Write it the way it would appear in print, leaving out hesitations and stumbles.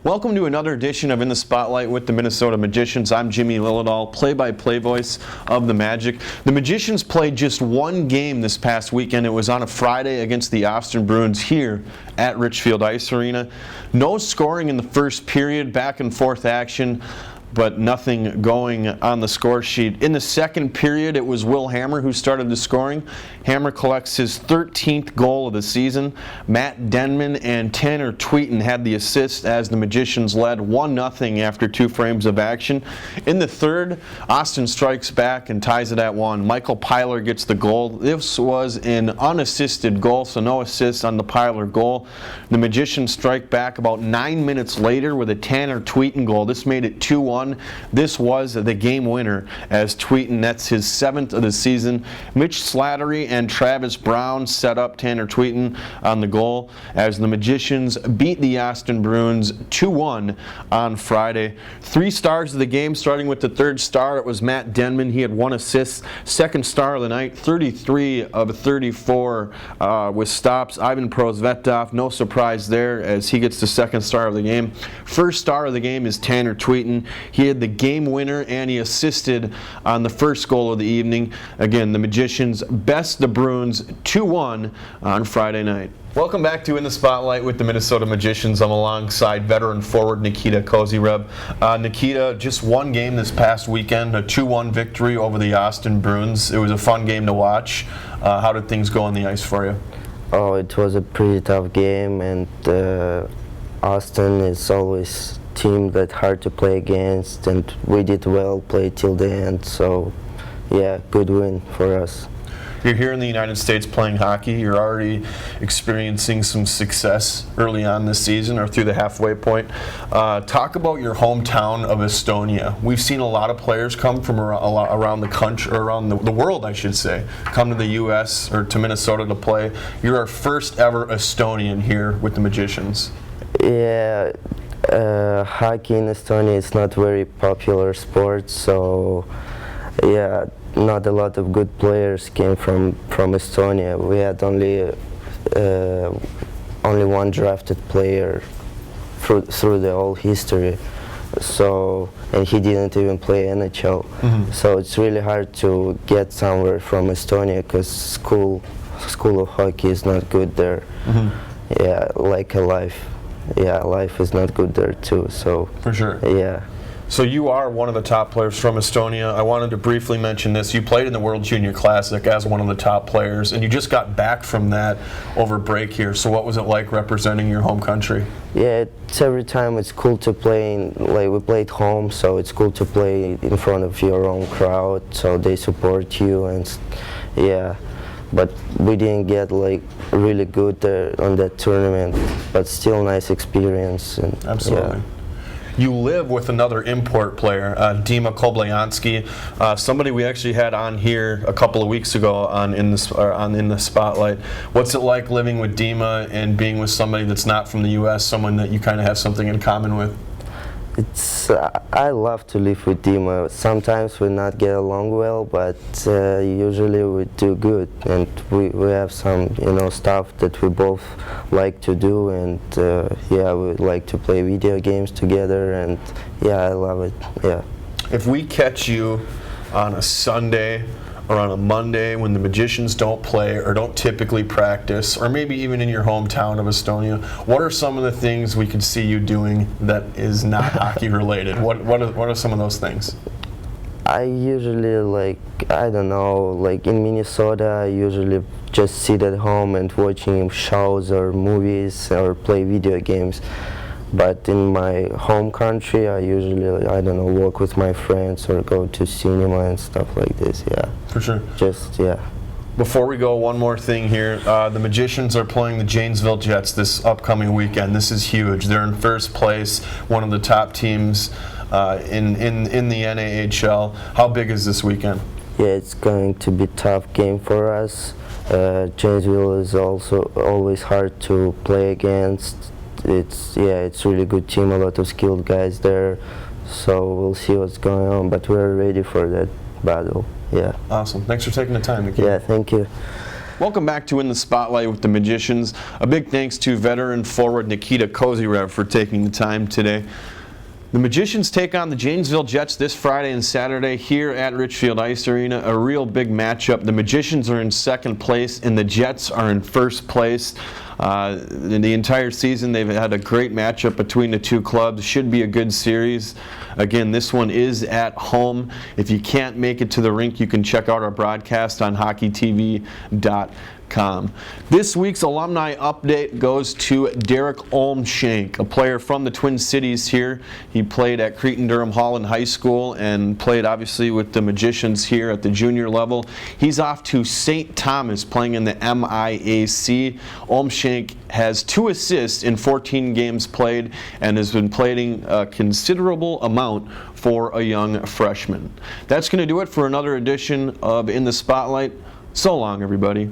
Welcome to another edition of In the Spotlight with the Minnesota Magicians. I'm Jimmy Lillidahl, play-by-play voice of the Magic. The Magicians played just one game this past weekend. It was on a Friday against the Austin Bruins here at Richfield Ice Arena. No scoring in the first period, back and forth action, but nothing going on the score sheet. In the second period, it was Will Hammer who started the scoring. Hammer collects his 13th goal of the season. Matt Denman and Tanner Tweeten had the assist as the Magicians led 1-0 after 2 frames of action. In the third, Austin strikes back and ties it at 1. Michael Pyler gets the goal. This was an unassisted goal, so no assists on the Pyler goal. The Magicians strike back about 9 minutes later with a Tanner Tweeten goal. This made it 2-1. This was the game winner as Tweeten nets his 7th of the season. Mitch Slattery and Travis Brown set up Tanner Tweeten on the goal as the Magicians beat the Austin Bruins 2-1 on Friday. 3 stars of the game, starting with the third star. It was Matt Denman. He had 1 assist. Second star of the night, 33 of 34 with stops. Ivan Prosvetov, no surprise there as he gets the second star of the game. First star of the game is Tanner Tweeten. He had the game winner and he assisted on the first goal of the evening. Again, the Magicians best the Bruins 2-1 on Friday night. Welcome back to In the Spotlight with the Minnesota Magicians. I'm alongside veteran forward Nikita Kozyreb. Nikita, just one game this past weekend, a 2-1 victory over the Austin Bruins. It was a fun game to watch. How did things go on the ice for you? Oh, it was a pretty tough game, and Austin is always a team that's hard to play against, and we did well, played till the end, so yeah, good win for us. You're here in the United States playing hockey. You're already experiencing some success early on this season or through the halfway point. Talk about your hometown of Estonia. We've seen a lot of players come from around the country, or around the world, I should say, come to the U.S. or to Minnesota to play. You're our first ever Estonian here with the Magicians. Yeah, hockey in Estonia is not very popular sport, so yeah, not a lot of good players came from Estonia. We had only one drafted player through the whole history. So, and he didn't even play NHL. Mm-hmm. So it's really hard to get somewhere from Estonia because school of hockey is not good there. Mm-hmm. Yeah, like a life. Yeah, life is not good there too. So for sure. Yeah. So you are one of the top players from Estonia. I wanted to briefly mention this. You played in the World Junior Classic as one of the top players, and you just got back from that over break here. So what was it like representing your home country? Yeah, every time it's cool to play like we played home, so it's cool to play in front of your own crowd, so they support you, and yeah. But we didn't get like really good on that tournament, but still nice experience. And, absolutely. Yeah. You live with another import player, Dima Koblayansky, somebody we actually had on here a couple of weeks ago on In the Spotlight. What's it like living with Dima and being with somebody that's not from the U.S., someone that you kind of have something in common with? I love to live with Dima. Sometimes we not get along well, but usually we do good, and we have some stuff that we both like to do, and yeah, we like to play video games together, and yeah, I love it. Yeah. If we catch you on a Sunday or on a Monday when the Magicians don't play or don't typically practice, or maybe even in your hometown of Estonia, what are some of the things we could see you doing that is not hockey related? What are some of those things? I usually I don't know, like in Minnesota, I usually just sit at home and watching shows or movies or play video games. But in my home country, I usually, I don't know, walk with my friends or go to cinema and stuff like this, yeah. For sure. Just, yeah. Before we go, one more thing here. The Magicians are playing the Janesville Jets this upcoming weekend. This is huge. They're in first place, one of the top teams in the NAHL. How big is this weekend? Yeah, it's going to be a tough game for us. Janesville is also always hard to play against. It's really good team, a lot of skilled guys there, so we'll see what's going on, but we're ready for that battle. Yeah. Awesome. Thanks for taking the time, Nikita. Yeah, thank you. Welcome back to In the Spotlight with the Magicians. A big thanks to veteran forward Nikita Kozyrev for taking the time today. The Magicians take on the Janesville Jets this Friday and Saturday here at Richfield Ice Arena. A real big matchup. The Magicians are in second place and the Jets are in first place. In the entire season, they've had a great matchup between the two clubs. Should be a good series. Again, this one is at home. If you can't make it to the rink, you can check out our broadcast on hockeytv.com. This week's alumni update goes to Derek Olmshank, a player from the Twin Cities here. He played at Cretin-Durham Hall in high school and played obviously with the Magicians here at the junior level. He's off to St. Thomas playing in the MIAC. Olmshank has 2 assists in 14 games played and has been playing a considerable amount for a young freshman. That's going to do it for another edition of In the Spotlight. So long, everybody.